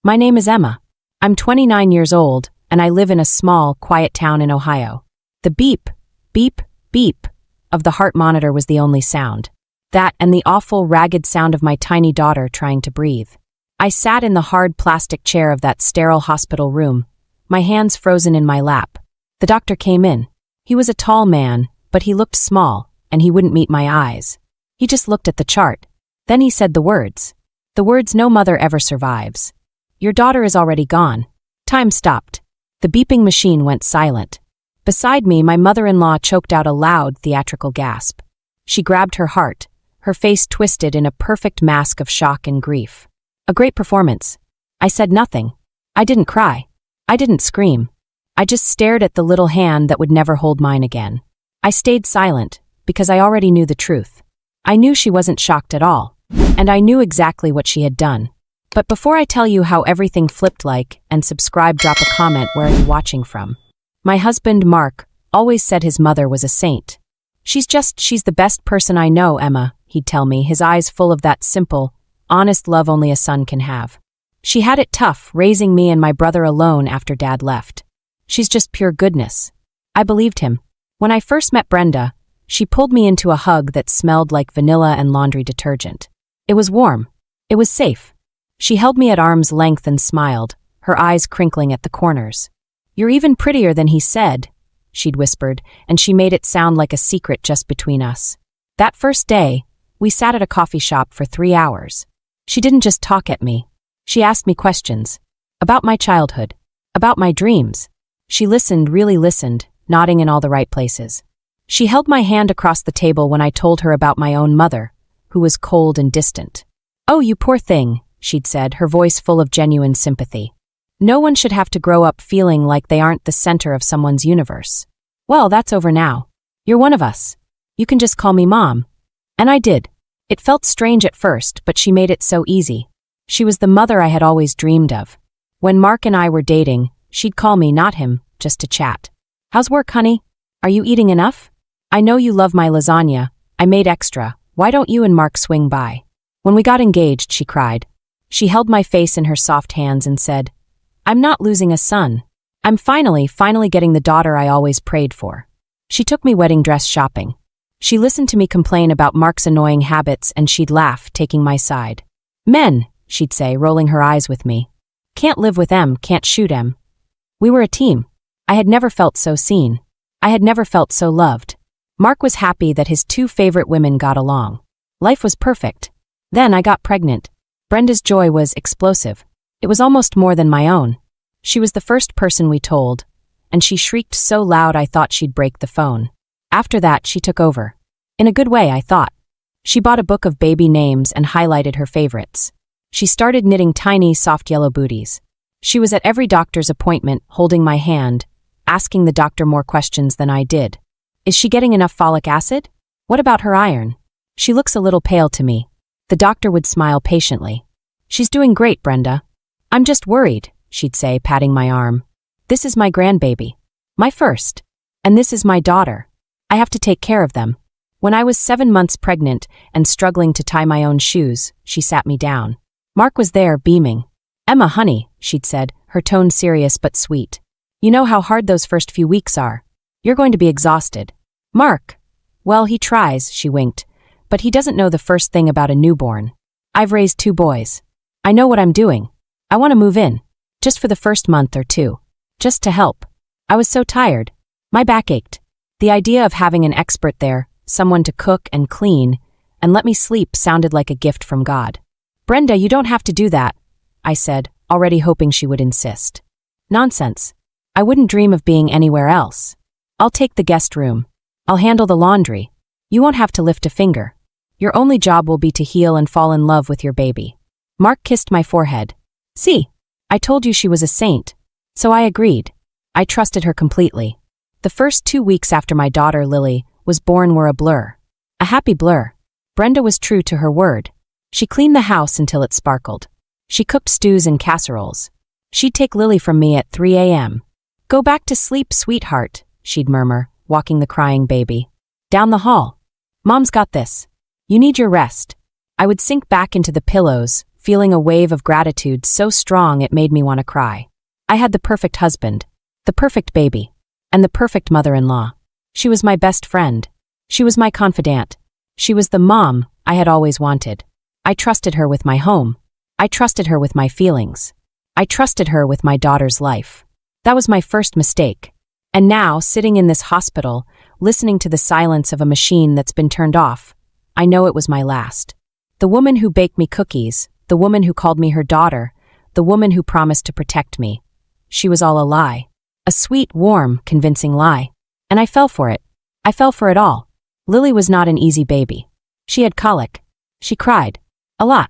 My name is Emma. I'm 29 years old, and I live in a small, quiet town in Ohio. The beep, beep, beep of the heart monitor was the only sound. That and the awful, ragged sound of my tiny daughter trying to breathe. I sat in the hard plastic chair of that sterile hospital room, my hands frozen in my lap. The doctor came in. He was a tall man, but he looked small, and he wouldn't meet my eyes. He just looked at the chart. Then he said the words no mother ever survives. Your daughter is already gone. Time stopped. The beeping machine went silent. Beside me, my mother-in-law choked out a loud, theatrical gasp. She grabbed her heart, her face twisted in a perfect mask of shock and grief. A great performance. I said nothing. I didn't cry. I didn't scream. I just stared at the little hand that would never hold mine again. I stayed silent, because I already knew the truth. I knew she wasn't shocked at all, and I knew exactly what she had done. But before I tell you how everything flipped, like and subscribe, drop a comment where are you watching from. My husband, Mark, always said his mother was a saint. She's the best person I know, Emma, he'd tell me, his eyes full of that simple, honest love only a son can have. She had it tough, raising me and my brother alone after Dad left. She's just pure goodness. I believed him. When I first met Brenda, she pulled me into a hug that smelled like vanilla and laundry detergent. It was warm. It was safe. She held me at arm's length and smiled, her eyes crinkling at the corners. "You're even prettier than he said," she'd whispered, and she made it sound like a secret just between us. That first day, we sat at a coffee shop for 3 hours. She didn't just talk at me. She asked me questions. About my childhood. About my dreams. She listened, really listened, nodding in all the right places. She held my hand across the table when I told her about my own mother, who was cold and distant. "Oh, you poor thing," she'd said, her voice full of genuine sympathy. "No one should have to grow up feeling like they aren't the center of someone's universe. Well, that's over now. You're one of us. You can just call me Mom." And I did. It felt strange at first, but she made it so easy. She was the mother I had always dreamed of. When Mark and I were dating, she'd call me, not him, just to chat. "How's work, honey? Are you eating enough? I know you love my lasagna. I made extra. Why don't you and Mark swing by?" When we got engaged, she cried. She held my face in her soft hands and said, "I'm not losing a son. I'm finally getting the daughter I always prayed for." She took me wedding dress shopping. She listened to me complain about Mark's annoying habits, and she'd laugh, taking my side. "Men," she'd say, rolling her eyes with me. "Can't live with em, can't shoot em." We were a team. I had never felt so seen. I had never felt so loved. Mark was happy that his 2 favorite women got along. Life was perfect. Then I got pregnant. Brenda's joy was explosive. It was almost more than my own. She was the first person we told, and she shrieked so loud I thought she'd break the phone. After that, she took over. In a good way, I thought. She bought a book of baby names and highlighted her favorites. She started knitting tiny, soft yellow booties. She was at every doctor's appointment, holding my hand, asking the doctor more questions than I did. "Is she getting enough folic acid? What about her iron? She looks a little pale to me." The doctor would smile patiently. "She's doing great, Brenda. I'm just worried," she'd say, patting my arm. "This is my grandbaby. My first. And this is my daughter. I have to take care of them." When I was 7 months pregnant and struggling to tie my own shoes, she sat me down. Mark was there, beaming. "Emma, honey," she'd said, her tone serious but sweet. "You know how hard those first few weeks are. You're going to be exhausted." "Mark? Well, he tries," she winked, "but he doesn't know the first thing about a newborn. I've raised 2 boys. I know what I'm doing. I want to move in. Just for the first month or 2. Just to help." I was so tired. My back ached. The idea of having an expert there, someone to cook and clean, and let me sleep sounded like a gift from God. "Brenda, you don't have to do that," I said, already hoping she would insist. "Nonsense. I wouldn't dream of being anywhere else. I'll take the guest room. I'll handle the laundry. You won't have to lift a finger. Your only job will be to heal and fall in love with your baby." Mark kissed my forehead. "See, I told you she was a saint." So I agreed. I trusted her completely. The first 2 weeks after my daughter, Lily, was born were a blur. A happy blur. Brenda was true to her word. She cleaned the house until it sparkled. She cooked stews and casseroles. She'd take Lily from me at 3 a.m. "Go back to sleep, sweetheart," she'd murmur, walking the crying baby. "Down the hall. Mom's got this. You need your rest." I would sink back into the pillows, feeling a wave of gratitude so strong it made me want to cry. I had the perfect husband, the perfect baby, and the perfect mother-in-law. She was my best friend. She was my confidant. She was the mom I had always wanted. I trusted her with my home. I trusted her with my feelings. I trusted her with my daughter's life. That was my first mistake. And now, sitting in this hospital, listening to the silence of a machine that's been turned off, I know it was my last. The woman who baked me cookies, the woman who called me her daughter, the woman who promised to protect me. She was all a lie. A sweet, warm, convincing lie. And I fell for it. I fell for it all. Lily was not an easy baby. She had colic. She cried. A lot.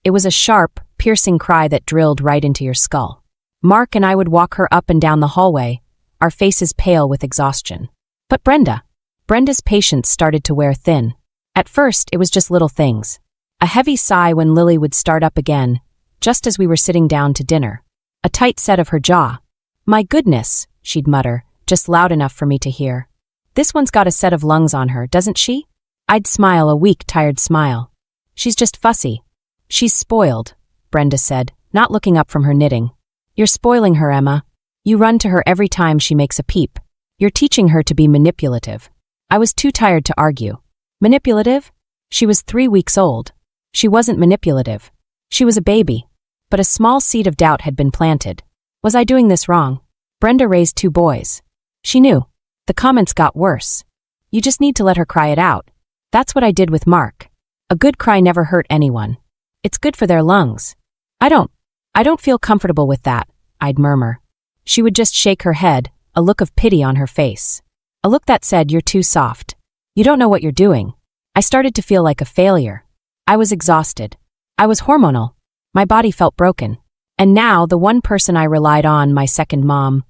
It was a sharp, piercing cry that drilled right into your skull. Mark and I would walk her up and down the hallway, our faces pale with exhaustion. But Brenda's patience started to wear thin. At first, it was just little things. A heavy sigh when Lily would start up again, just as we were sitting down to dinner. A tight set of her jaw. My goodness, she'd mutter, just loud enough for me to hear. This one's got a set of lungs on her, doesn't she? I'd smile, a weak, tired smile. She's just fussy. She's spoiled, Brenda said, not looking up from her knitting. You're spoiling her, Emma. You run to her every time she makes a peep. You're teaching her to be manipulative. I was too tired to argue. Manipulative? She was 3 weeks old. She wasn't manipulative. She was a baby. But a small seed of doubt had been planted. Was I doing this wrong? Brenda raised 2 boys. She knew. The comments got worse. You just need to let her cry it out. That's what I did with Mark. A good cry never hurt anyone. It's good for their lungs. I don't feel comfortable with that, I'd murmur. She would just shake her head, a look of pity on her face. A look that said, you're too soft. You don't know what you're doing. I started to feel like a failure. I was exhausted. I was hormonal. My body felt broken. And now, the one person I relied on, my second mom,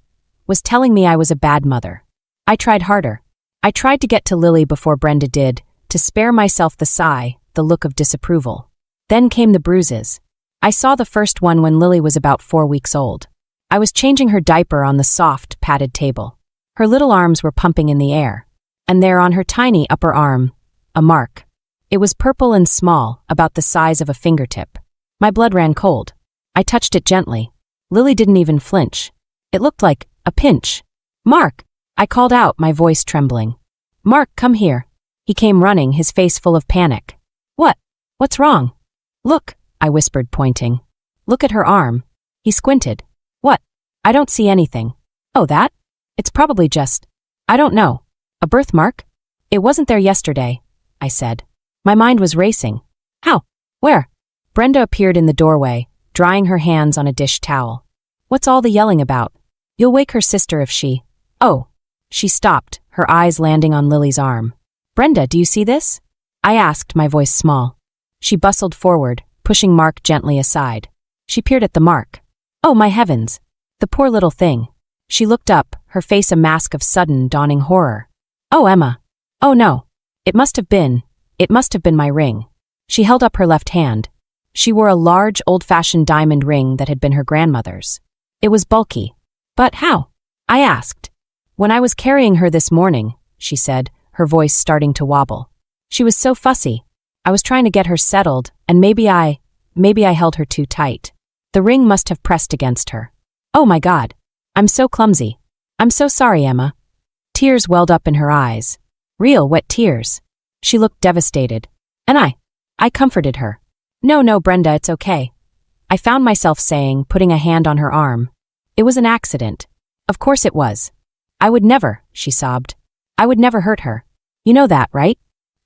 was telling me I was a bad mother. I tried harder. I tried to get to Lily before Brenda did, to spare myself the sigh, the look of disapproval. Then came the bruises. I saw the first one when Lily was about 4 weeks old. I was changing her diaper on the soft, padded table. Her little arms were pumping in the air. And there on her tiny upper arm, a mark. It was purple and small, about the size of a fingertip. My blood ran cold. I touched it gently. Lily didn't even flinch. It looked like a pinch. Mark! I called out, my voice trembling. Mark, come here. He came running, his face full of panic. What? What's wrong? Look, I whispered, pointing. Look at her arm. He squinted. What? I don't see anything. Oh, that? It's probably just, I don't know. A birthmark? It wasn't there yesterday, I said. My mind was racing. How? Where? Brenda appeared in the doorway, drying her hands on a dish towel. What's all the yelling about? You'll wake her sister if she... Oh. She stopped, her eyes landing on Lily's arm. Brenda, do you see this? I asked, my voice small. She bustled forward, pushing Mark gently aside. She peered at the mark. Oh, my heavens. The poor little thing. She looked up, her face a mask of sudden, dawning horror. Oh, Emma. Oh, no. It must have been my ring. She held up her left hand. She wore a large, old-fashioned diamond ring that had been her grandmother's. It was bulky. But how? I asked. When I was carrying her this morning, she said, her voice starting to wobble. She was so fussy. I was trying to get her settled, and maybe I held her too tight. The ring must have pressed against her. Oh my God. I'm so clumsy. I'm so sorry, Emma. Tears welled up in her eyes. Real wet tears. She looked devastated. And I comforted her. No, Brenda, it's okay. I found myself saying, putting a hand on her arm. It was an accident. Of course it was. I would never, she sobbed. I would never hurt her. You know that, right?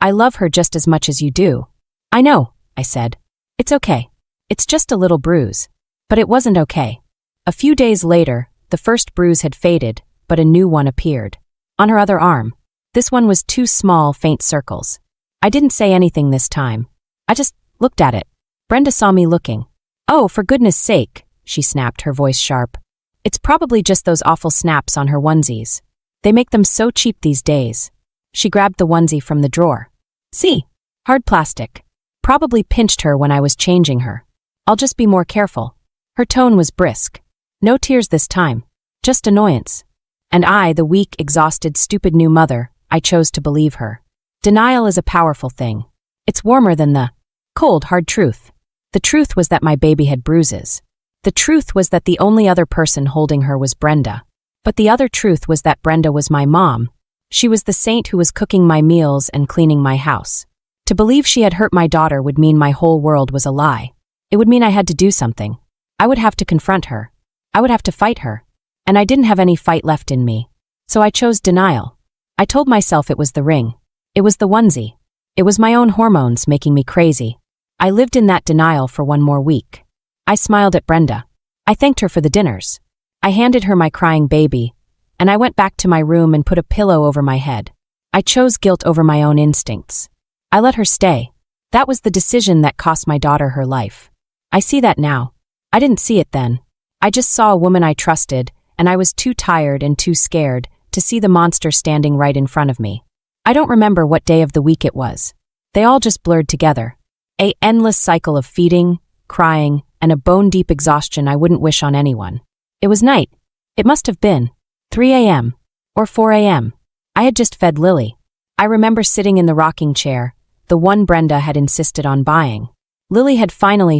I love her just as much as you do. I know, I said. It's okay. It's just a little bruise. But it wasn't okay. A few days later, the first bruise had faded, but a new one appeared. On her other arm. This one was 2 small, faint circles. I didn't say anything this time. I just looked at it. Brenda saw me looking. Oh, for goodness sake, she snapped, her voice sharp. It's probably just those awful snaps on her onesies. They make them so cheap these days. She grabbed the onesie from the drawer. See? Hard plastic. Probably pinched her when I was changing her. I'll just be more careful. Her tone was brisk. No tears this time. Just annoyance. And I, the weak, exhausted, stupid new mother, I chose to believe her. Denial is a powerful thing. It's warmer than the cold, hard truth. The truth was that my baby had bruises. The truth was that the only other person holding her was Brenda. But the other truth was that Brenda was my mom. She was the saint who was cooking my meals and cleaning my house. To believe she had hurt my daughter would mean my whole world was a lie. It would mean I had to do something. I would have to confront her. I would have to fight her. And I didn't have any fight left in me. So I chose denial. I told myself it was the ring. It was the onesie. It was my own hormones making me crazy. I lived in that denial for one more week. I smiled at Brenda. I thanked her for the dinners. I handed her my crying baby, and I went back to my room and put a pillow over my head. I chose guilt over my own instincts. I let her stay. That was the decision that cost my daughter her life. I see that now. I didn't see it then. I just saw a woman I trusted, and I was too tired and too scared to see the monster standing right in front of me. I don't remember what day of the week it was. They all just blurred together. An endless cycle of feeding, crying, and a bone-deep exhaustion I wouldn't wish on anyone. It was night. It must have been 3 a.m. or 4 a.m. I had just fed Lily. I remember sitting in the rocking chair, the one Brenda had insisted on buying. Lily had finally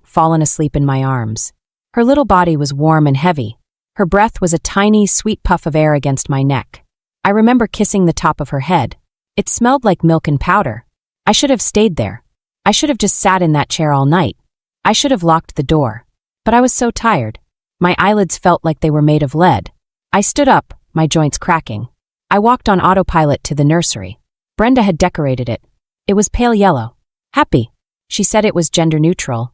fallen asleep in my arms. Her little body was warm and heavy. Her breath was a tiny, sweet puff of air against my neck. I remember kissing the top of her head. It smelled like milk and powder. I should have stayed there. I should have just sat in that chair all night. I should have locked the door. But I was so tired. My eyelids felt like they were made of lead. I stood up, my joints cracking. I walked on autopilot to the nursery. Brenda had decorated it. It was pale yellow. Happy. She said it was gender neutral.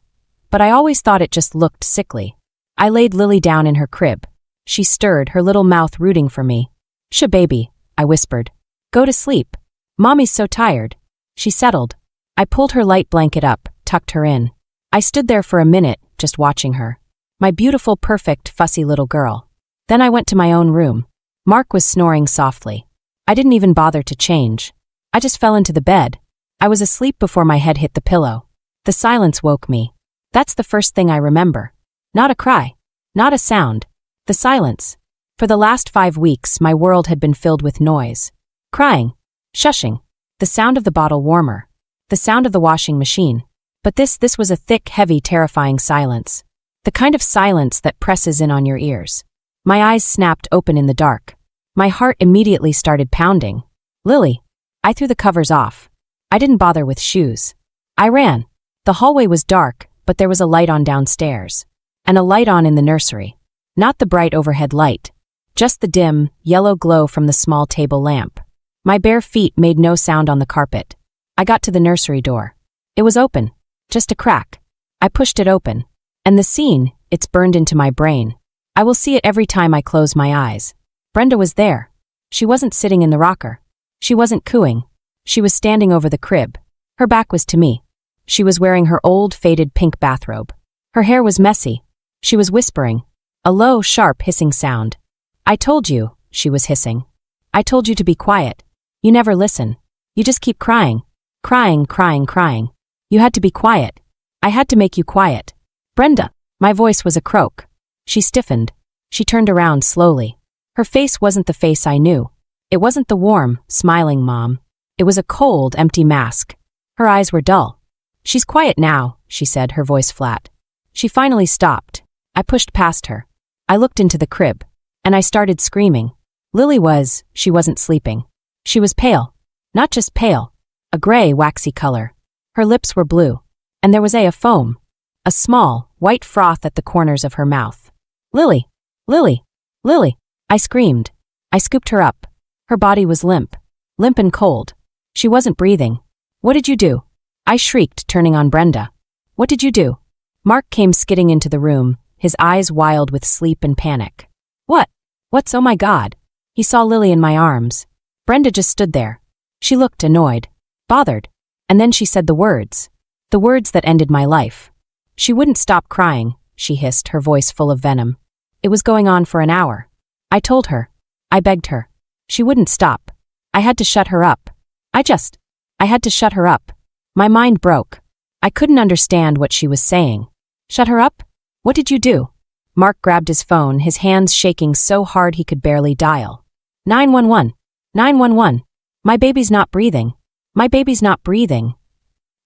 But I always thought it just looked sickly. I laid Lily down in her crib. She stirred, her little mouth rooting for me. "Sha baby," I whispered. "Go to sleep. Mommy's so tired." She settled. I pulled her light blanket up, tucked her in. I stood there for a minute, just watching her. My beautiful, perfect, fussy little girl. Then I went to my own room. Mark was snoring softly. I didn't even bother to change. I just fell into the bed. I was asleep before my head hit the pillow. The silence woke me. That's the first thing I remember. Not a cry. Not a sound. The silence. For the last 5 weeks, my world had been filled with noise. Crying. Shushing. The sound of the bottle warmer. The sound of the washing machine. But this was a thick, heavy, terrifying silence. The kind of silence that presses in on your ears. My eyes snapped open in the dark. My heart immediately started pounding. Lily. I threw the covers off. I didn't bother with shoes. I ran. The hallway was dark, but there was a light on downstairs. And a light on in the nursery. Not the bright overhead light. Just the dim, yellow glow from the small table lamp. My bare feet made no sound on the carpet. I got to the nursery door. It was open. Just a crack. I pushed it open. And the scene, it's burned into my brain. I will see it every time I close my eyes. Brenda was there. She wasn't sitting in the rocker. She wasn't cooing. She was standing over the crib. Her back was to me. She was wearing her old, faded pink bathrobe. Her hair was messy. She was whispering. A low, sharp, hissing sound. "I told you," she was hissing. "I told you to be quiet. You never listen. You just keep crying. Crying, crying, crying. You had to be quiet. I had to make you quiet. Brenda." My voice was a croak. She stiffened. She turned around slowly. Her face wasn't the face I knew. It wasn't the warm, smiling mom. It was a cold, empty mask. Her eyes were dull. "She's quiet now," she said, her voice flat. She finally stopped. I pushed past her. I looked into the crib. And I started screaming. Lily she wasn't sleeping. She was pale. Not just pale. A gray, waxy color. Her lips were blue. And there was a foam. A small, white froth at the corners of her mouth. "Lily! Lily! Lily!" I screamed. I scooped her up. Her body was limp. Limp and cold. She wasn't breathing. "What did you do?" I shrieked, turning on Brenda. "What did you do?" Mark came skidding into the room, his eyes wild with sleep and panic. What's oh my God?" He saw Lily in my arms. Brenda just stood there. She looked annoyed. Bothered. And then she said the words. The words that ended my life. She wouldn't stop crying, she hissed, her voice full of venom. It was going on for an hour. I told her. I begged her. She wouldn't stop. I had to shut her up. I had to shut her up. My mind broke. I couldn't understand what she was saying. Shut her up? What did you do? Mark grabbed his phone, his hands shaking so hard he could barely dial. 911. 911. My baby's not breathing. My baby's not breathing.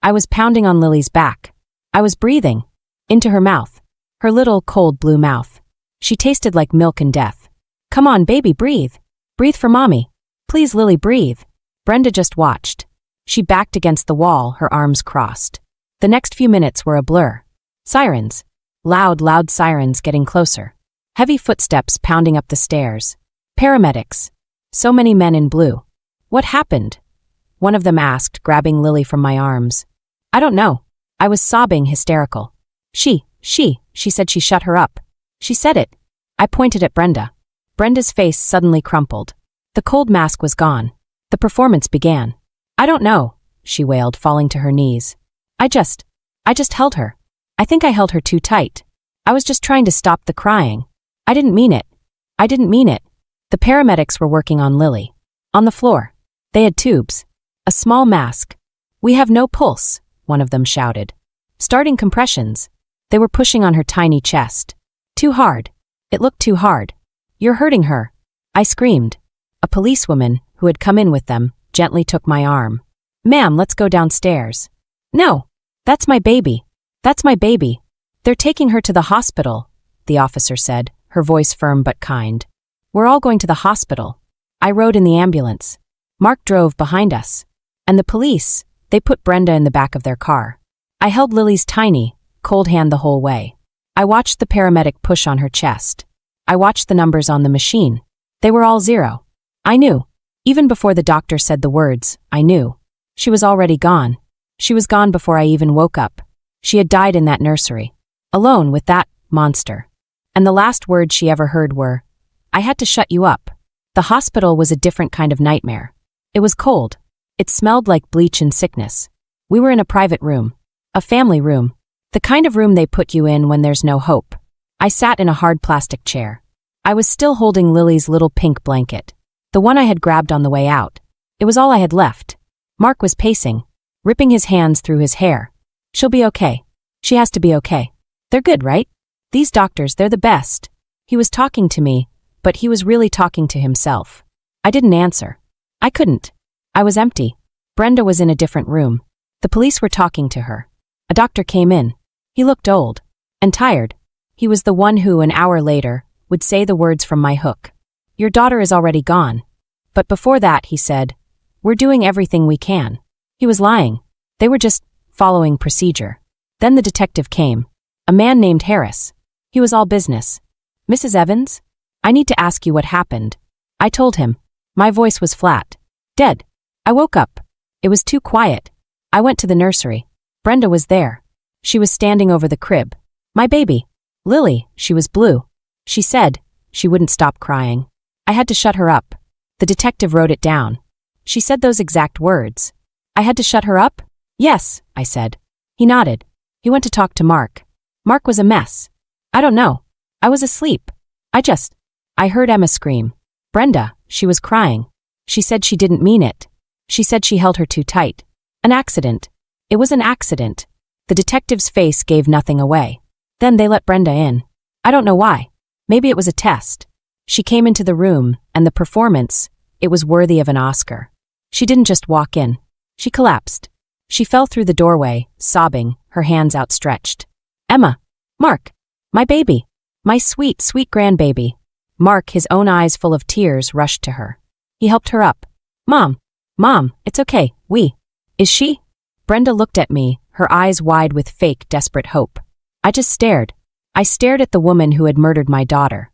I was pounding on Lily's back. I was breathing. Into her mouth. Her little, cold blue mouth. She tasted like milk and death. Come on, baby, breathe. Breathe for mommy. Please, Lily, breathe. Brenda just watched. She backed against the wall, her arms crossed. The next few minutes were a blur. Sirens. Loud, loud sirens getting closer. Heavy footsteps pounding up the stairs. Paramedics. So many men in blue. What happened? One of them asked, grabbing Lily from my arms. I don't know. I was sobbing, hysterical. She said she shut her up. She said it. I pointed at Brenda. Brenda's face suddenly crumpled. The cold mask was gone. The performance began. I don't know, she wailed, falling to her knees. I just held her. I think I held her too tight. I was just trying to stop the crying. I didn't mean it. I didn't mean it. The paramedics were working on Lily. On the floor. They had tubes. A small mask. We have no pulse, one of them shouted. Starting compressions. They were pushing on her tiny chest. Too hard. It looked too hard. You're hurting her. I screamed. A policewoman, who had come in with them, gently took my arm. Ma'am, let's go downstairs. No. That's my baby. That's my baby. They're taking her to the hospital, the officer said, her voice firm but kind. We're all going to the hospital. I rode in the ambulance. Mark drove behind us. And the police, they put Brenda in the back of their car. I held Lily's tiny, cold hand the whole way. I watched the paramedic push on her chest. I watched the numbers on the machine. They were all 0. I knew. Even before the doctor said the words, I knew. She was already gone. She was gone before I even woke up. She had died in that nursery. Alone with that monster. And the last words she ever heard were, I had to shut you up. The hospital was a different kind of nightmare. It was cold. It smelled like bleach and sickness. We were in a private room. A family room. The kind of room they put you in when there's no hope. I sat in a hard plastic chair. I was still holding Lily's little pink blanket. The one I had grabbed on the way out. It was all I had left. Mark was pacing, ripping his hands through his hair. She'll be okay. She has to be okay. They're good, right? These doctors, they're the best. He was talking to me, but he was really talking to himself. I didn't answer. I couldn't. I was empty. Brenda was in a different room. The police were talking to her. A doctor came in. He looked old and tired. He was the one who, an hour later, would say the words from my hook. Your daughter is already gone. But before that, he said, we're doing everything we can. He was lying. They were just following procedure. Then the detective came. A man named Harris. He was all business. Mrs. Evans? I need to ask you what happened. I told him. My voice was flat. Dead. I woke up. It was too quiet. I went to the nursery. Brenda was there. She was standing over the crib. My baby. Lily, she was blue. She said she wouldn't stop crying. I had to shut her up. The detective wrote it down. She said those exact words. I had to shut her up? Yes, I said. He nodded. He went to talk to Mark. Mark was a mess. I don't know. I was asleep. I heard Emma scream. Brenda, she was crying. She said she didn't mean it. She said she held her too tight. An accident. It was an accident. The detective's face gave nothing away. Then they let Brenda in. I don't know why. Maybe it was a test. She came into the room, and the performance, it was worthy of an Oscar. She didn't just walk in. She collapsed. She fell through the doorway, sobbing, her hands outstretched. Emma. Mark. My baby. My sweet, sweet grandbaby. Mark, his own eyes full of tears, rushed to her. He helped her up. Mom. Mom, it's okay. Is she? Brenda looked at me, her eyes wide with fake, desperate hope. I just stared. I stared at the woman who had murdered my daughter.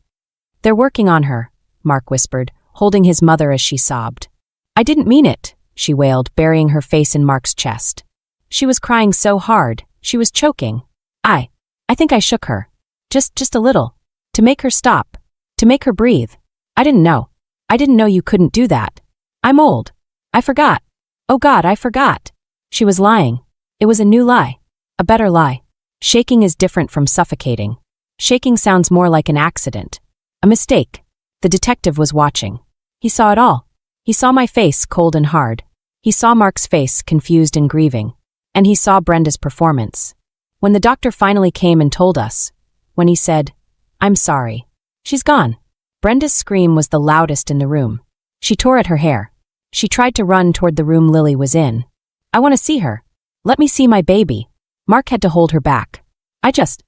They're working on her, Mark whispered, holding his mother as she sobbed. I didn't mean it, she wailed, burying her face in Mark's chest. She was crying so hard, she was choking. I think I shook her. Just a little. To make her stop. To make her breathe. I didn't know. I didn't know you couldn't do that. I'm old. I forgot. Oh God, I forgot. She was lying. It was a new lie. A better lie. Shaking is different from suffocating. Shaking sounds more like an accident. A mistake. The detective was watching. He saw it all. He saw my face, cold and hard. He saw Mark's face, confused and grieving. And he saw Brenda's performance. When the doctor finally came and told us, when he said, I'm sorry. She's gone. Brenda's scream was the loudest in the room. She tore at her hair. She tried to run toward the room Lily was in. I want to see her. Let me see my baby. Mark had to hold her back. I just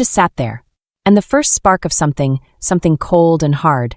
sat there. And the first spark of something cold and hard,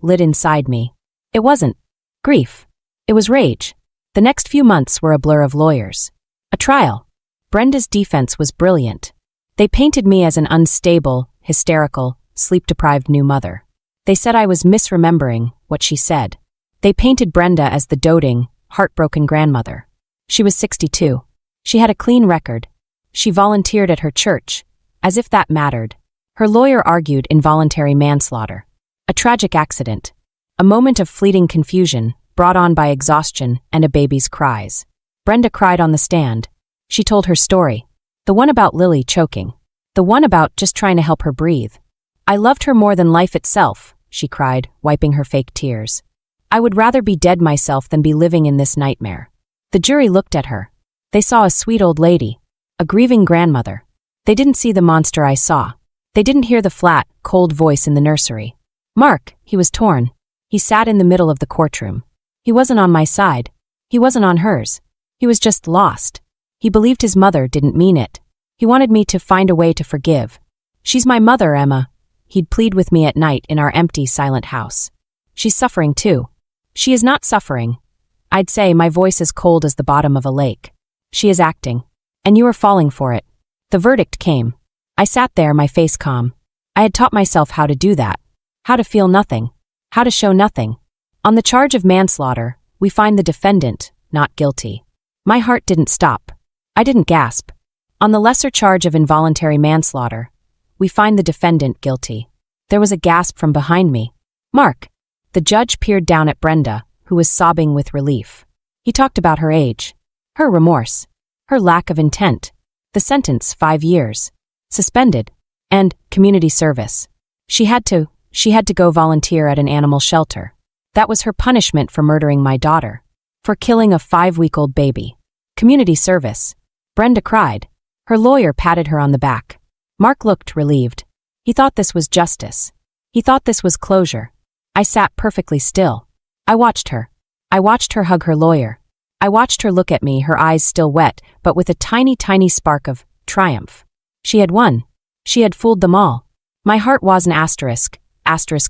lit inside me. It wasn't grief. It was rage. The next few months were a blur of lawyers. A trial. Brenda's defense was brilliant. They painted me as an unstable, hysterical, sleep-deprived new mother. They said I was misremembering what she said. They painted Brenda as the doting, heartbroken grandmother. She was 62. She had a clean record. She volunteered at her church, as if that mattered. Her lawyer argued involuntary manslaughter. A tragic accident. A moment of fleeting confusion, brought on by exhaustion and a baby's cries. Brenda cried on the stand. She told her story. The one about Lily choking. The one about just trying to help her breathe. I loved her more than life itself, she cried, wiping her fake tears. I would rather be dead myself than be living in this nightmare. The jury looked at her. They saw a sweet old lady. A grieving grandmother. They didn't see the monster I saw. They didn't hear the flat, cold voice in the nursery. Mark, he was torn. He sat in the middle of the courtroom. He wasn't on my side. He wasn't on hers. He was just lost. He believed his mother didn't mean it. He wanted me to find a way to forgive. She's my mother, Emma. He'd plead with me at night in our empty, silent house. She's suffering too. She is not suffering. I'd say my voice is cold as the bottom of a lake. She is acting. And you are falling for it. The verdict came. I sat there, my face calm. I had taught myself how to do that. How to feel nothing. How to show nothing. On the charge of manslaughter, we find the defendant not guilty. My heart didn't stop. I didn't gasp. On the lesser charge of involuntary manslaughter, we find the defendant guilty. There was a gasp from behind me. Mark. The judge peered down at Brenda, who was sobbing with relief. He talked about her age. Her remorse. Her lack of intent. The sentence, 5 years. Suspended. And community service. She had to go volunteer at an animal shelter. That was her punishment for murdering my daughter. For killing a 5-week-old baby. Community service. Brenda cried. Her lawyer patted her on the back. Mark looked relieved. He thought this was justice. He thought this was closure. I sat perfectly still. I watched her. I watched her hug her lawyer. I watched her look at me, her eyes still wet, but with a tiny, tiny spark of triumph. She had won. She had fooled them all. My heart was an asterisk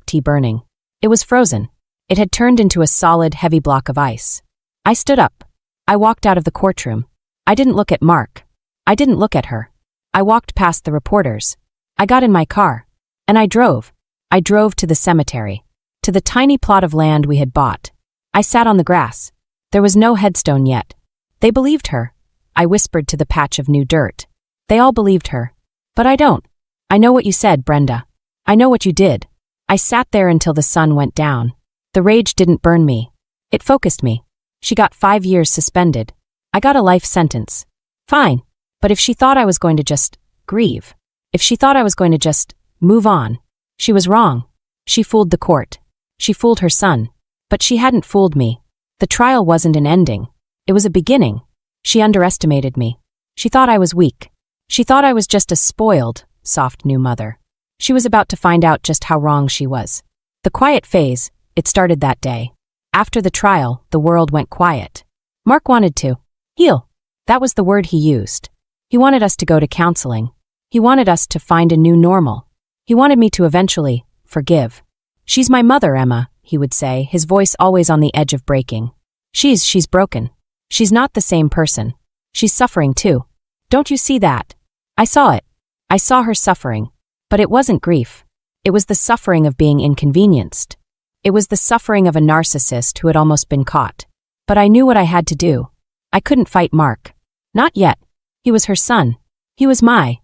T burning. It was frozen. It had turned into a solid, heavy block of ice. I stood up. I walked out of the courtroom. I didn't look at Mark. I didn't look at her. I walked past the reporters. I got in my car. And I drove. I drove to the cemetery. To the tiny plot of land we had bought. I sat on the grass. There was no headstone yet. They believed her. I whispered to the patch of new dirt. They all believed her. But I don't. I know what you said, Brenda. I know what you did. I sat there until the sun went down. The rage didn't burn me. It focused me. She got 5 years suspended. I got a life sentence. Fine. But if she thought I was going to just grieve, if she thought I was going to just move on, she was wrong. She fooled the court. She fooled her son. But she hadn't fooled me. The trial wasn't an ending. It was a beginning. She underestimated me. She thought I was weak. She thought I was just a spoiled, soft new mother. She was about to find out just how wrong she was. The quiet phase, it started that day. After the trial, the world went quiet. Mark wanted to heal. That was the word he used. He wanted us to go to counseling. He wanted us to find a new normal. He wanted me to eventually forgive. She's my mother, Emma, he would say, his voice always on the edge of breaking. She's broken. She's not the same person. She's suffering too. Don't you see that? I saw it. I saw her suffering. But it wasn't grief. It was the suffering of being inconvenienced. It was the suffering of a narcissist who had almost been caught. But I knew what I had to do. I couldn't fight Mark. Not yet. He was her son. He was my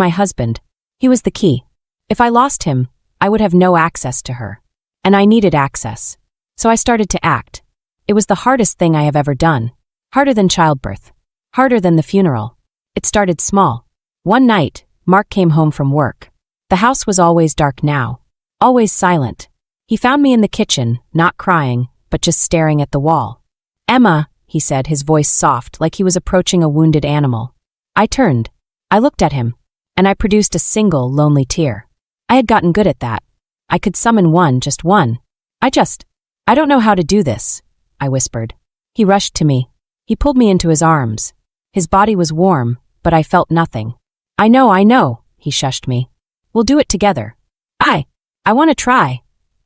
husband. He was the key. If I lost him, I would have no access to her. And I needed access. So I started to act. It was the hardest thing I have ever done. Harder than childbirth. Harder than the funeral. It started small. One night, Mark came home from work. The house was always dark now. Always silent. He found me in the kitchen, not crying, but just staring at the wall. Emma, he said, his voice soft, like he was approaching a wounded animal. I turned. I looked at him. And I produced a single, lonely tear. I had gotten good at that. I could summon one, just one. I don't know how to do this, I whispered. He rushed to me. He pulled me into his arms. His body was warm, but I felt nothing. I know, he shushed me. We'll do it together. I want to try,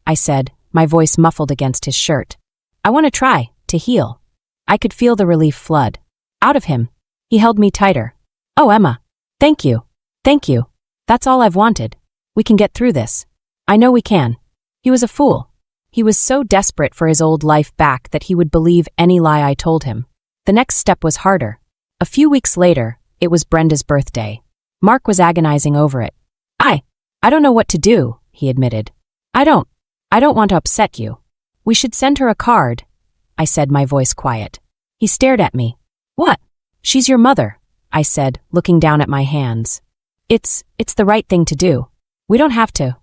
I said, my voice muffled against his shirt. I want to try to heal. I could feel the relief flood out of him. He held me tighter. Oh, Emma. Thank you. Thank you. That's all I've wanted. We can get through this. I know we can. He was a fool. He was so desperate for his old life back that he would believe any lie I told him. The next step was harder. A few weeks later, it was Brenda's birthday. Mark was agonizing over it. I don't know what to do, he admitted. I don't want to upset you. We should send her a card, I said, my voice quiet. He stared at me. What? She's your mother, I said, looking down at my hands. It's the right thing to do. We don't have to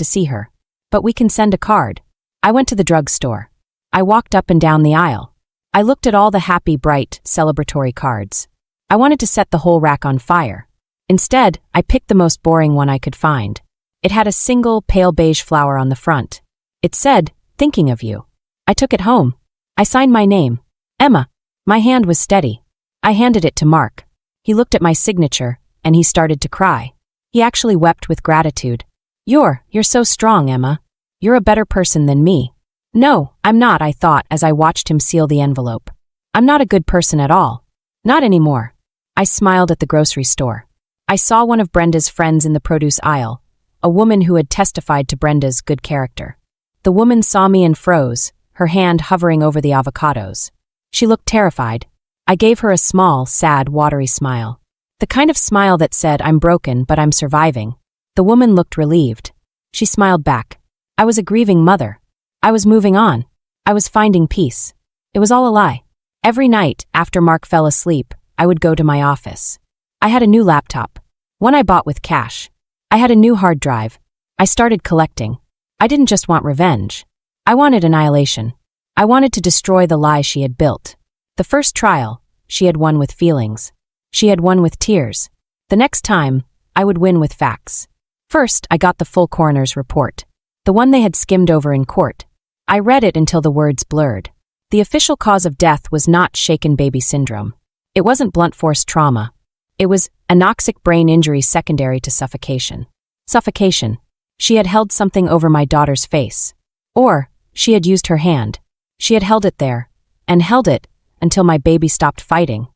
see her. But we can send a card. I went to the drugstore. I walked up and down the aisle. I looked at all the happy, bright, celebratory cards. I wanted to set the whole rack on fire. Instead, I picked the most boring one I could find. It had a single pale beige flower on the front. It said, "Thinking of you." I took it home. I signed my name. Emma. My hand was steady. I handed it to Mark. He looked at my signature, and he started to cry. He actually wept with gratitude. You're so strong, Emma. You're a better person than me. No, I'm not, I thought as I watched him seal the envelope. I'm not a good person at all. Not anymore. I smiled at the grocery store. I saw one of Brenda's friends in the produce aisle, a woman who had testified to Brenda's good character. The woman saw me and froze, her hand hovering over the avocados. She looked terrified. I gave her a small, sad, watery smile. The kind of smile that said, I'm broken, but I'm surviving. The woman looked relieved. She smiled back. I was a grieving mother. I was moving on. I was finding peace. It was all a lie. Every night, after Mark fell asleep, I would go to my office. I had a new laptop, one I bought with cash. I had a new hard drive. I started collecting. I didn't just want revenge. I wanted annihilation. I wanted to destroy the lie she had built. The first trial, she had won with feelings. She had won with tears. The next time, I would win with facts. First, I got the full coroner's report, the one they had skimmed over in court. I read it until the words blurred. The official cause of death was not shaken baby syndrome. It wasn't blunt force trauma. It was anoxic brain injury secondary to suffocation. Suffocation. She had held something over my daughter's face. Or, she had used her hand. She had held it there, and held it, until my baby stopped fighting.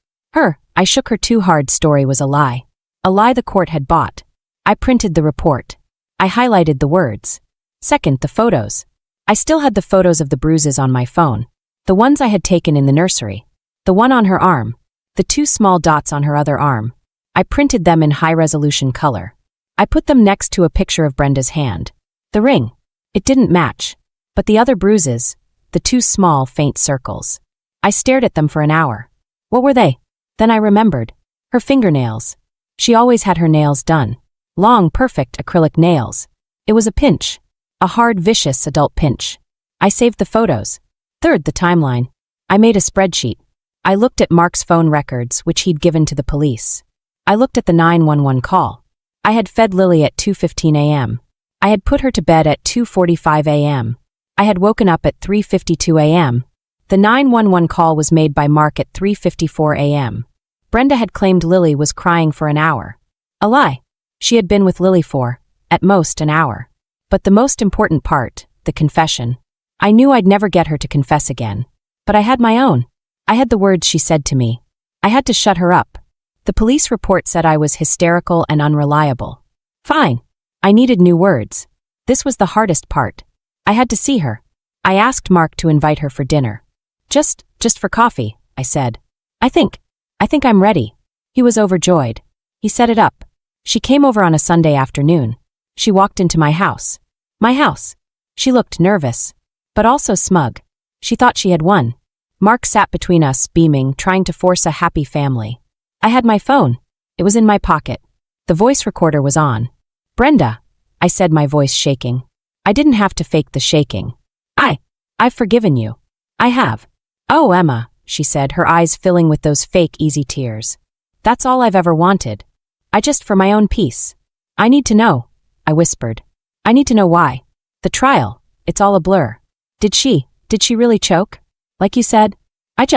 I shook her too hard story was a lie. A lie the court had bought. I printed the report. I highlighted the words. Second, the photos. I still had the photos of the bruises on my phone. The ones I had taken in the nursery. The one on her arm. The two small dots on her other arm. I printed them in high-resolution color. I put them next to a picture of Brenda's hand. The ring. It didn't match. But the other bruises, the two small, faint circles. I stared at them for an hour. What were they? Then I remembered. Her fingernails. She always had her nails done. Long, perfect acrylic nails. It was a pinch. A hard, vicious adult pinch. I saved the photos. Third, the timeline. I made a spreadsheet. I looked at Mark's phone records, which he'd given to the police. I looked at the 911 call. I had fed Lily at 2:15 a.m. I had put her to bed at 2:45 a.m. I had woken up at 3:52 a.m. The 911 call was made by Mark at 3:54 a.m. Brenda had claimed Lily was crying for an hour. A lie. She had been with Lily for, at most, an hour. But the most important part, the confession. I knew I'd never get her to confess again. But I had my own. I had the words she said to me. I had to shut her up. The police report said I was hysterical and unreliable. Fine. I needed new words. This was the hardest part. I had to see her. I asked Mark to invite her for dinner. Just for coffee, I said. I think I'm ready. He was overjoyed. He set it up. She came over on a Sunday afternoon. She walked into my house. My house. She looked nervous, but also smug. She thought she had won. Mark sat between us, beaming, trying to force a happy family. I had my phone. It was in my pocket. The voice recorder was on. Brenda, I said, my voice shaking. I didn't have to fake the shaking. I've forgiven you. I have. Oh, Emma, she said, her eyes filling with those fake, easy tears. That's all I've ever wanted. For my own peace. I need to know, I whispered. I need to know why. The trial, it's all a blur. Did she really choke? Like you said? I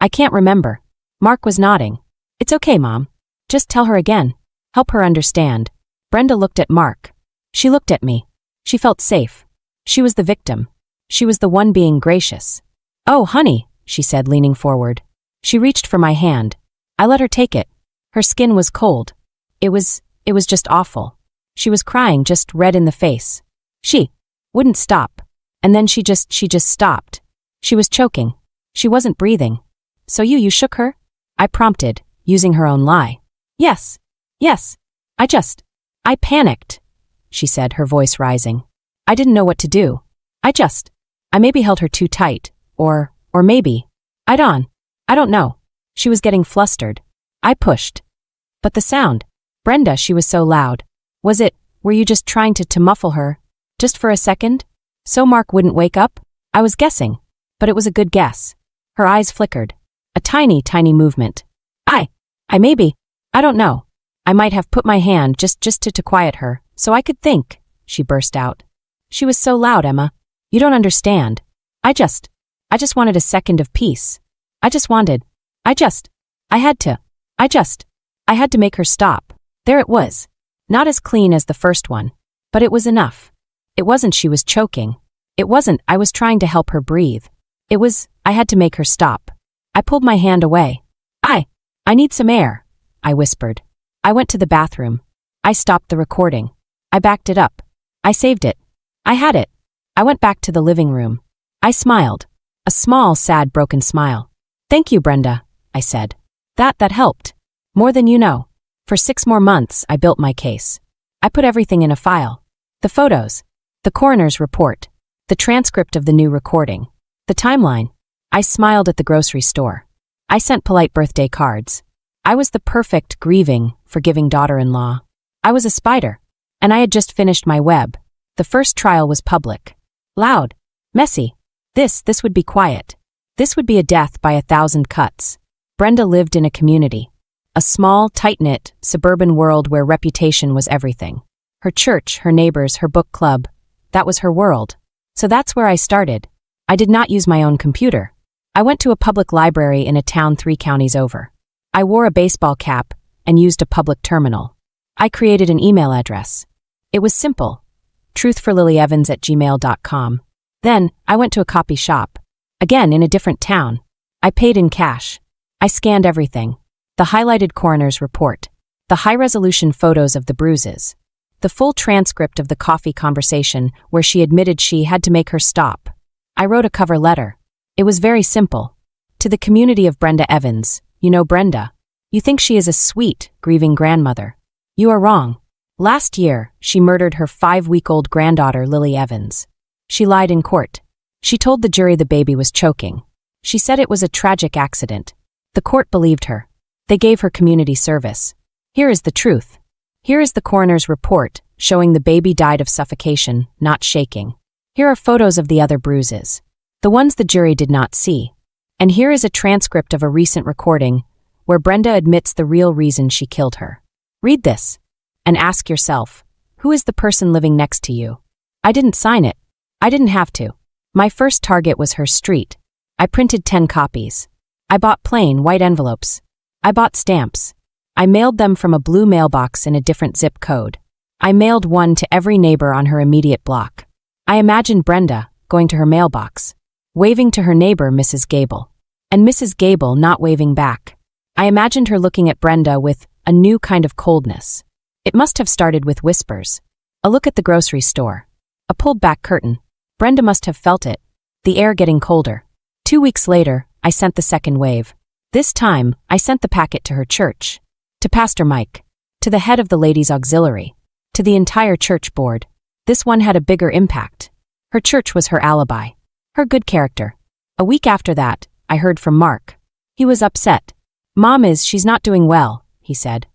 can't remember. Mark was nodding. It's okay, Mom. Just tell her again. Help her understand. Brenda looked at Mark. She looked at me. She felt safe. She was the victim. She was the one being gracious. Oh, honey, she said, leaning forward. She reached for my hand. I let her take it. Her skin was cold. It was just awful. She was crying, just red in the face. She wouldn't stop. And then she just stopped. She was choking. She wasn't breathing. So you shook her? I prompted, using her own lie. Yes. I panicked, she said, her voice rising. I didn't know what to do. I maybe held her too tight, or maybe. I don't know. She was getting flustered. I pushed. But the sound. Brenda, she was so loud. Were you just trying to muffle her? Just for a second? So Mark wouldn't wake up? I was guessing. But it was a good guess. Her eyes flickered. A tiny movement. I don't know. I might have put my hand just to quiet her, so I could think, she burst out. She was so loud, Emma. You don't understand. I just wanted a second of peace. I had to make her stop. There it was. Not as clean as the first one. But it was enough. It wasn't she was choking. It wasn't I was trying to help her breathe. It was I had to make her stop. I pulled my hand away. I need some air, I whispered. I went to the bathroom. I stopped the recording. I backed it up. I saved it. I had it. I went back to the living room. I smiled. A small, sad, broken smile. Thank you, Brenda, I said. That helped. More than you know. For 6 more months, I built my case. I put everything in a file. The photos. The coroner's report. The transcript of the new recording. The timeline. I smiled at the grocery store. I sent polite birthday cards. I was the perfect, grieving, forgiving daughter-in-law. I was a spider. And I had just finished my web. The first trial was public. Loud. Messy. This would be quiet. This would be a death by 1,000 cuts. Brenda lived in a community. A small, tight-knit, suburban world where reputation was everything. Her church, her neighbors, her book club. That was her world. So that's where I started. I did not use my own computer. I went to a public library in a town 3 counties over. I wore a baseball cap and used a public terminal. I created an email address. It was simple. truthforlilyevans@gmail.com. Then, I went to a copy shop. Again, in a different town. I paid in cash. I scanned everything. The highlighted coroner's report. The high-resolution photos of the bruises. The full transcript of the coffee conversation where she admitted she had to make her stop. I wrote a cover letter. It was very simple. To the community of Brenda Evans, you know Brenda. You think she is a sweet, grieving grandmother. You are wrong. Last year, she murdered her 5-week-old granddaughter, Lily Evans. She lied in court. She told the jury the baby was choking. She said it was a tragic accident. The court believed her. They gave her community service. Here is the truth. Here is the coroner's report showing the baby died of suffocation, not shaking. Here are photos of the other bruises. The ones the jury did not see. And here is a transcript of a recent recording where Brenda admits the real reason she killed her. Read this. And ask yourself, who is the person living next to you? I didn't sign it. I didn't have to. My first target was her street. I printed 10 copies. I bought plain white envelopes. I bought stamps. I mailed them from a blue mailbox in a different zip code. I mailed one to every neighbor on her immediate block. I imagined Brenda going to her mailbox, waving to her neighbor, Mrs. Gable, and Mrs. Gable not waving back. I imagined her looking at Brenda with a new kind of coldness. It must have started with whispers. A look at the grocery store. A pulled-back curtain. Brenda must have felt it. The air getting colder. 2 weeks later, I sent the second wave. This time, I sent the packet to her church. To Pastor Mike. To the head of the ladies' auxiliary. To the entire church board. This one had a bigger impact. Her church was her alibi. Her good character. A week after that, I heard from Mark. He was upset. She's not doing well, he said.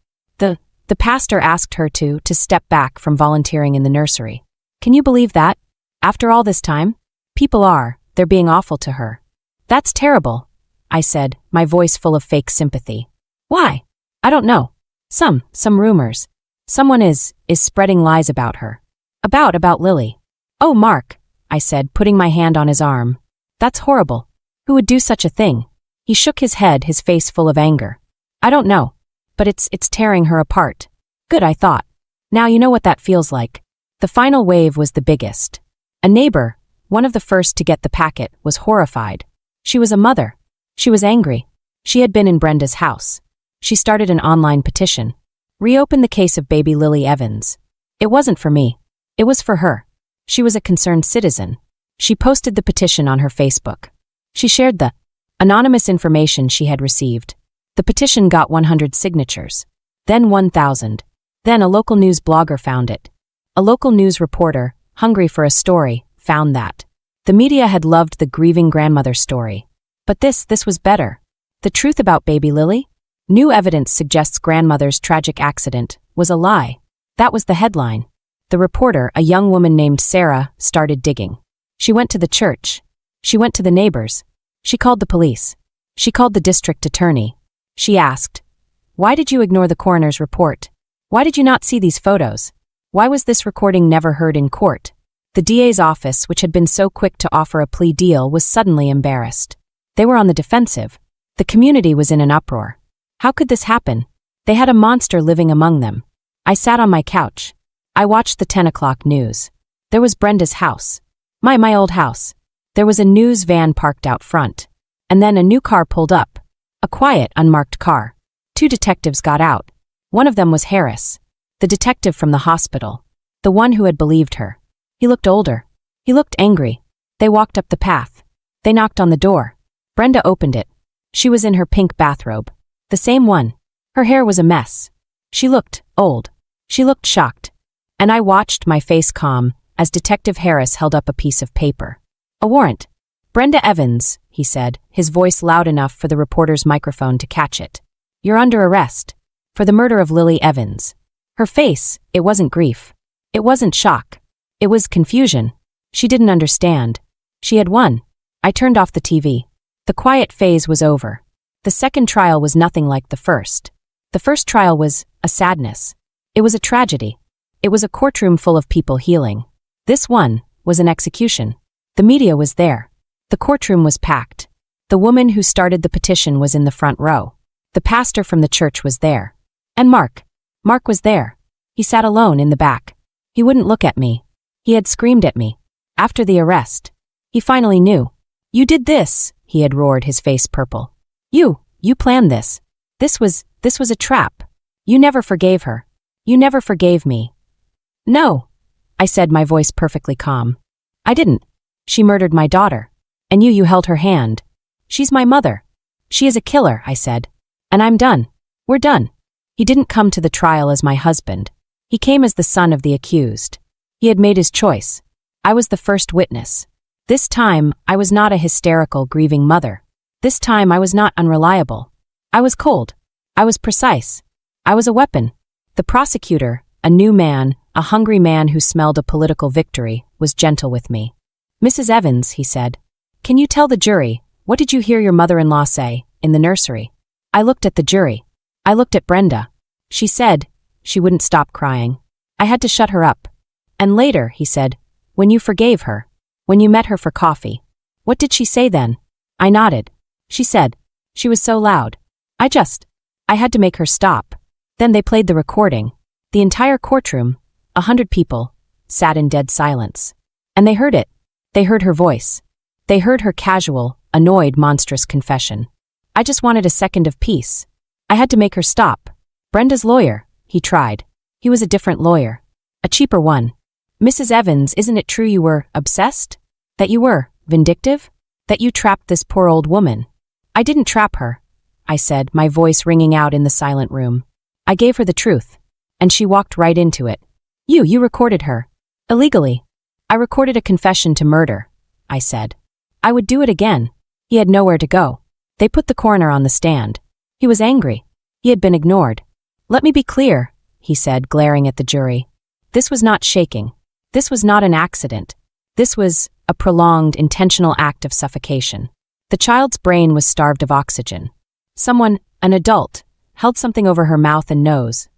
The pastor asked her to step back from volunteering in the nursery. Can you believe that? After all this time? They're being awful to her. That's terrible, I said, my voice full of fake sympathy. Why? I don't know. Some rumors. Someone is spreading lies about her. About Lily. Oh, Mark, I said, putting my hand on his arm. That's horrible. Who would do such a thing? He shook his head, his face full of anger. I don't know. but it's tearing her apart. Good, I thought. Now you know what that feels like. The final wave was the biggest. A neighbor, one of the first to get the packet, was horrified. She was a mother. She was angry. She had been in Brenda's house. She started an online petition. Reopen the case of baby Lily Evans. It wasn't for me. It was for her. She was a concerned citizen. She posted the petition on her Facebook. She shared the anonymous information she had received. The petition got 100 signatures. Then 1,000. Then a local news blogger found it. A local news reporter, hungry for a story, found that. The media had loved the grieving grandmother story. But this was better. The truth about baby Lily? New evidence suggests grandmother's tragic accident was a lie. That was the headline. The reporter, a young woman named Sarah, started digging. She went to the church. She went to the neighbors. She called the police. She called the district attorney. She asked, "Why did you ignore the coroner's report? Why did you not see these photos? Why was this recording never heard in court?" The DA's office, which had been so quick to offer a plea deal, was suddenly embarrassed. They were on the defensive. The community was in an uproar. How could this happen? They had a monster living among them. I sat on my couch. I watched the 10 o'clock news. There was Brenda's house. My old house. There was a news van parked out front. And then a new car pulled up. A quiet, unmarked car. 2 detectives got out. One of them was Harris, the detective from the hospital, the one who had believed her. He looked older. He looked angry. They walked up the path. They knocked on the door. Brenda opened it. She was in her pink bathrobe. The same one. Her hair was a mess. She looked old. She looked shocked. And I watched, my face calm, as Detective Harris held up a piece of paper. A warrant. "Brenda Evans," he said, his voice loud enough for the reporter's microphone to catch it. "You're under arrest. For the murder of Lily Evans." Her face, it wasn't grief. It wasn't shock. It was confusion. She didn't understand. She had won. I turned off the TV. The quiet phase was over. The second trial was nothing like the first. The first trial was a sadness. It was a tragedy. It was a courtroom full of people healing. This one was an execution. The media was there. The courtroom was packed. The woman who started the petition was in the front row. The pastor from the church was there. And Mark was there. He sat alone in the back. He wouldn't look at me. He had screamed at me. After the arrest. He finally knew. "You did this," he had roared, his face purple. You planned this. This was a trap. You never forgave her. You never forgave me." "No," I said, my voice perfectly calm. "I didn't. She murdered my daughter. And you held her hand. She's my mother. She is a killer," I said. "And I'm done. We're done." He didn't come to the trial as my husband. He came as the son of the accused. He had made his choice. I was the first witness. This time, I was not a hysterical, grieving mother. This time, I was not unreliable. I was cold. I was precise. I was a weapon. The prosecutor, a new man, a hungry man who smelled a political victory, was gentle with me. "Mrs. Evans," he said, "can you tell the jury, what did you hear your mother-in-law say, in the nursery?" I looked at the jury. I looked at Brenda. She said she wouldn't stop crying. I had to shut her up. "And later," he said, "when you forgave her, when you met her for coffee, what did she say then?" I nodded. She said, she was so loud. I had to make her stop. Then they played the recording. The entire courtroom, 100 people, sat in dead silence. And they heard it. They heard her voice. They heard her casual, annoyed, monstrous confession. I just wanted a second of peace. I had to make her stop. Brenda's lawyer, he tried. He was a different lawyer. A cheaper one. "Mrs. Evans, isn't it true you were obsessed? That you were vindictive? That you trapped this poor old woman?" "I didn't trap her," I said, my voice ringing out in the silent room. "I gave her the truth. And she walked right into it. You recorded her. Illegally. I recorded a confession to murder," I said. I would do it again. He had nowhere to go. They put the coroner on the stand. He was angry. He had been ignored. "Let me be clear," he said, glaring at the jury. "This was not shaking. This was not an accident. This was a prolonged, intentional act of suffocation. The child's brain was starved of oxygen. Someone, an adult, held something over her mouth and nose,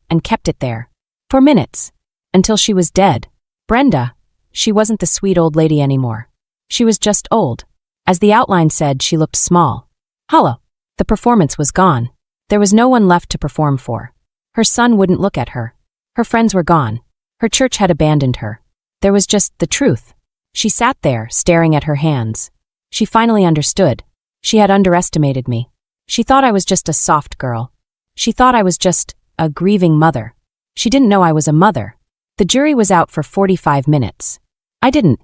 and kept it there. For minutes. Until she was dead. Brenda, she wasn't the sweet old lady anymore. She was just old. As the outline said, she looked small. Hollow. The performance was gone. There was no one left to perform for. Her son wouldn't look at her. Her friends were gone. Her church had abandoned her. There was just the truth. She sat there, staring at her hands. She finally understood. She had underestimated me. She thought I was just a soft girl. She thought I was just a grieving mother. She didn't know I was a mother. The jury was out for 45 minutes. I didn't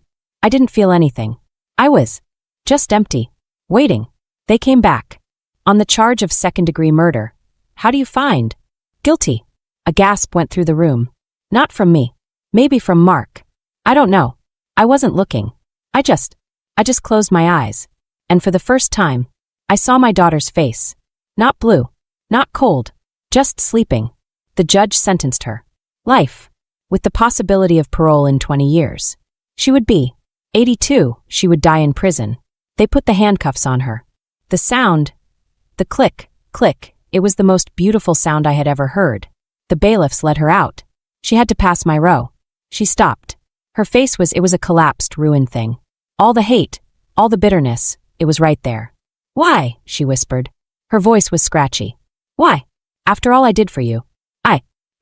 feel anything. I was just empty, waiting. They came back. On the charge of second-degree murder. How do you find? Guilty. A gasp went through the room. Not from me. Maybe from Mark. I don't know. I wasn't looking. I just closed my eyes. And for the first time, I saw my daughter's face. Not blue. Not cold. Just sleeping. The judge sentenced her. Life. With the possibility of parole in 20 years. She would be 82. She would die in prison. They put the handcuffs on her. The sound. The click, click. It was the most beautiful sound I had ever heard. The bailiffs let her out. She had to pass my row. She stopped. Her face it was a collapsed, ruined thing. All the hate, all the bitterness, it was right there. Why? She whispered. Her voice was scratchy. Why? After all I did for you.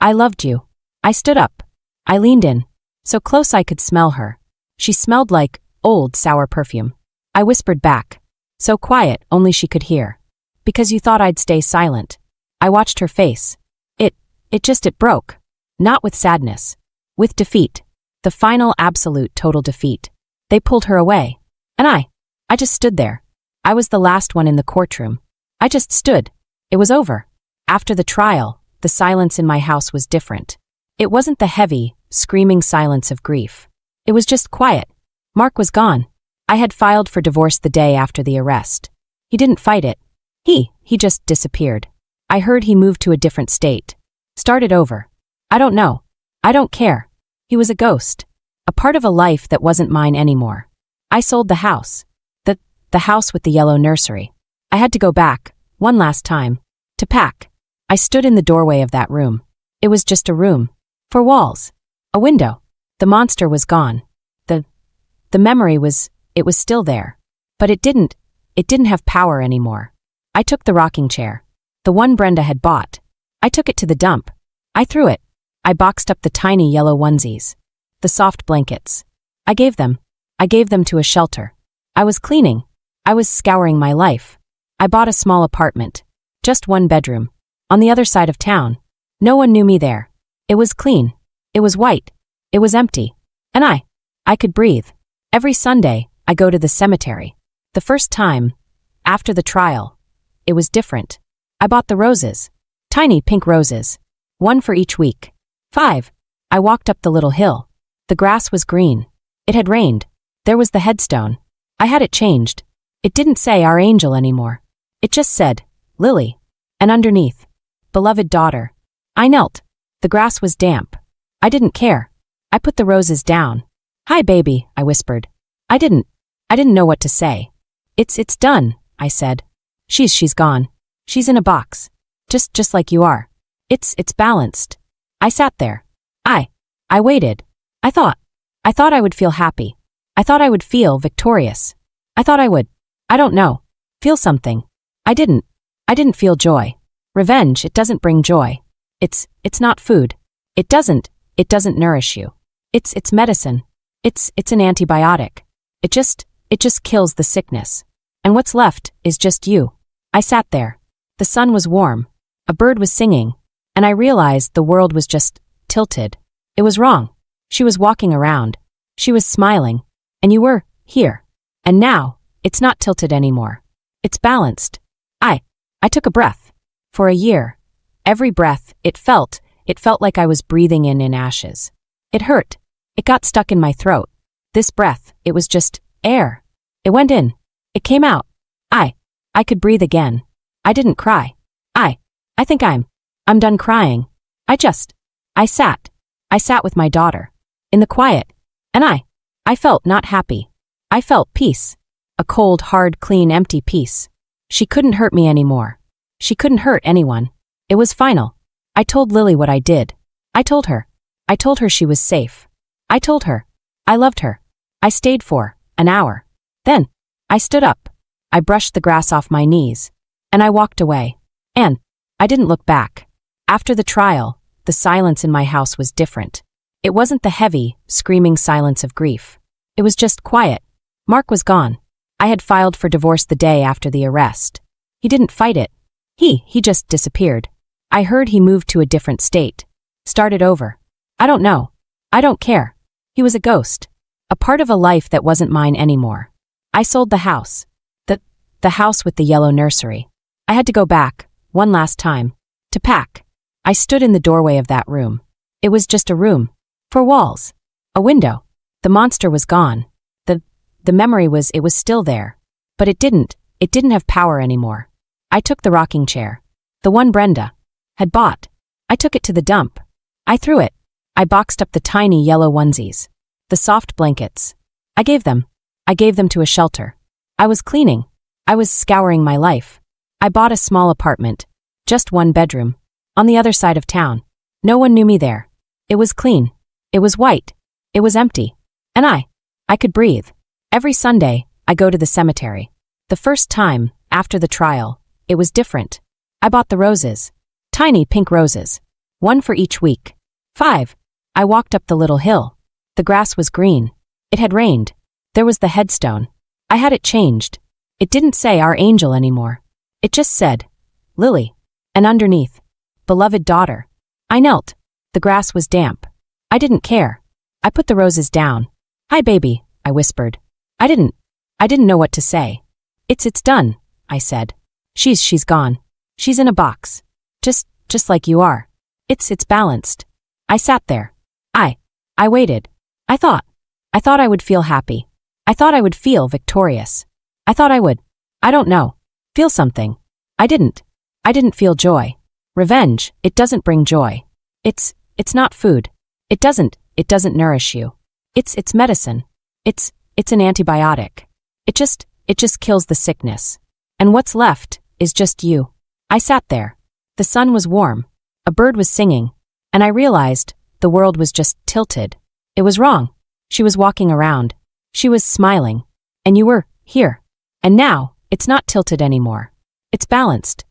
I loved you. I stood up. I leaned in. So close I could smell her. She smelled like old, sour perfume. I whispered back. So quiet, only she could hear. Because you thought I'd stay silent. I watched her face. It broke. Not with sadness. With defeat. The final, absolute, total defeat. They pulled her away. And I just stood there. I was the last one in the courtroom. I just stood. It was over. After the trial, the silence in my house was different. It wasn't the heavy, screaming silence of grief. It was just quiet. Mark was gone. I had filed for divorce the day after the arrest. He didn't fight it. He just disappeared. I heard he moved to a different state. Started over. I don't know. I don't care. He was a ghost. A part of a life that wasn't mine anymore. I sold the house. The house with the yellow nursery. I had to go back, one last time, to pack. I stood in the doorway of that room. It was just a room. 4 walls. A window. The monster was gone. The memory was still there. But it didn't have power anymore. I took the rocking chair. The one Brenda had bought. I took it to the dump. I threw it. I boxed up the tiny yellow onesies. The soft blankets. I gave them to a shelter. I was cleaning. I was scouring my life. I bought a small apartment. Just 1 bedroom. On the other side of town. No one knew me there. It was clean. It was white. It was empty. And I could breathe. Every Sunday, I go to the cemetery. The first time, after the trial, it was different. I bought the roses. Tiny pink roses. 1 for each week. 5. I walked up the little hill. The grass was green. It had rained. There was the headstone. I had it changed. It didn't say Our Angel anymore. It just said, Lily. And underneath, beloved daughter. I knelt. The grass was damp. I didn't care. I put the roses down. Hi, baby, I whispered. I didn't know what to say. It's done, I said. She's gone. She's in a box. Just like you are. It's balanced. I sat there. I waited. I thought I would feel happy. I thought I would feel victorious. I thought I would, I don't know, feel something. I didn't feel joy. Revenge, it doesn't bring joy. It's not food. It doesn't nourish you. It's medicine. It's an antibiotic. It just kills the sickness. And what's left is just you. I sat there. The sun was warm. A bird was singing. And I realized the world was just tilted. It was wrong. She was walking around. She was smiling. And you were here. And now, it's not tilted anymore. It's balanced. I took a breath. For a year. Every breath, it felt like I was breathing in ashes. It hurt. It got stuck in my throat. This breath, it was just air. It went in. It came out. I could breathe again. I didn't cry. I think I'm done crying. I sat with my daughter. In the quiet. And I felt not happy. I felt peace. A cold, hard, clean, empty peace. She couldn't hurt me anymore. She couldn't hurt anyone. It was final. I told Lily what I did. I told her she was safe. I told her I loved her. I stayed for an hour. Then I stood up. I brushed the grass off my knees. And I walked away. And I didn't look back. After the trial, the silence in my house was different. It wasn't the heavy, screaming silence of grief. It was just quiet. Mark was gone. I had filed for divorce the day after the arrest. He didn't fight it. He just disappeared. I heard he moved to a different state. Started over. I don't know. I don't care. He was a ghost. A part of a life that wasn't mine anymore. I sold the house. The house with the yellow nursery. I had to go back, one last time, to pack. I stood in the doorway of that room. It was just a room. 4 walls. A window. The monster was gone. The memory it was still there. But it didn't have power anymore. I took the rocking chair. The one Brenda had bought. I took it to the dump. I threw it. I boxed up the tiny yellow onesies. The soft blankets. I gave them to a shelter. I was cleaning. I was scouring my life. I bought a small apartment. Just 1 bedroom. On the other side of town. No one knew me there. It was clean. It was white. It was empty. And I could breathe. Every Sunday, I go to the cemetery. The first time, after the trial, it was different. I bought the roses. Tiny pink roses. 1 for each week. 5. I walked up the little hill. The grass was green. It had rained. There was the headstone. I had it changed. It didn't say Our Angel anymore. It just said, Lily. And underneath, beloved daughter. I knelt. The grass was damp. I didn't care. I put the roses down. Hi, baby, I whispered. I didn't know what to say. It's done, I said. She's gone. She's in a box. Just like you are. It's balanced. I sat there. I waited. I thought I would feel happy. I thought I would feel victorious. I thought I would, I don't know, feel something. I didn't feel joy. Revenge, it doesn't bring joy. It's not food. It doesn't nourish you. It's medicine. It's an antibiotic. It just kills the sickness. And what's left is just you. I sat there. The sun was warm. A bird was singing. And I realized the world was just tilted. It was wrong. She was walking around. She was smiling. And you were here. And now, it's not tilted anymore. It's balanced.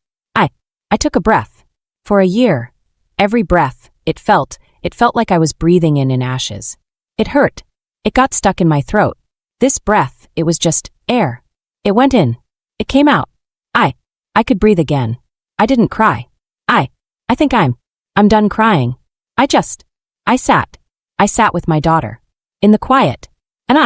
I took a breath. For a year, every breath, it felt like I was breathing in ashes. It hurt. It got stuck in my throat. This breath, it was just air. It went in. It came out. I could breathe again. I didn't cry. I think I'm done crying. I sat with my daughter. In the quiet. And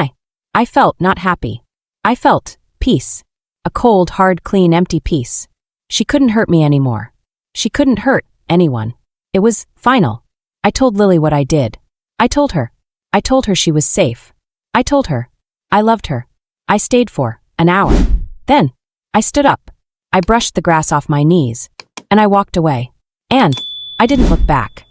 I felt not happy. I felt peace. A cold, hard, clean, empty peace. She couldn't hurt me anymore. She couldn't hurt anyone. It was final. I told Lily what I did. I told her she was safe. I told her I loved her. I stayed for an hour. Then I stood up. I brushed the grass off my knees. And I walked away. And I didn't look back.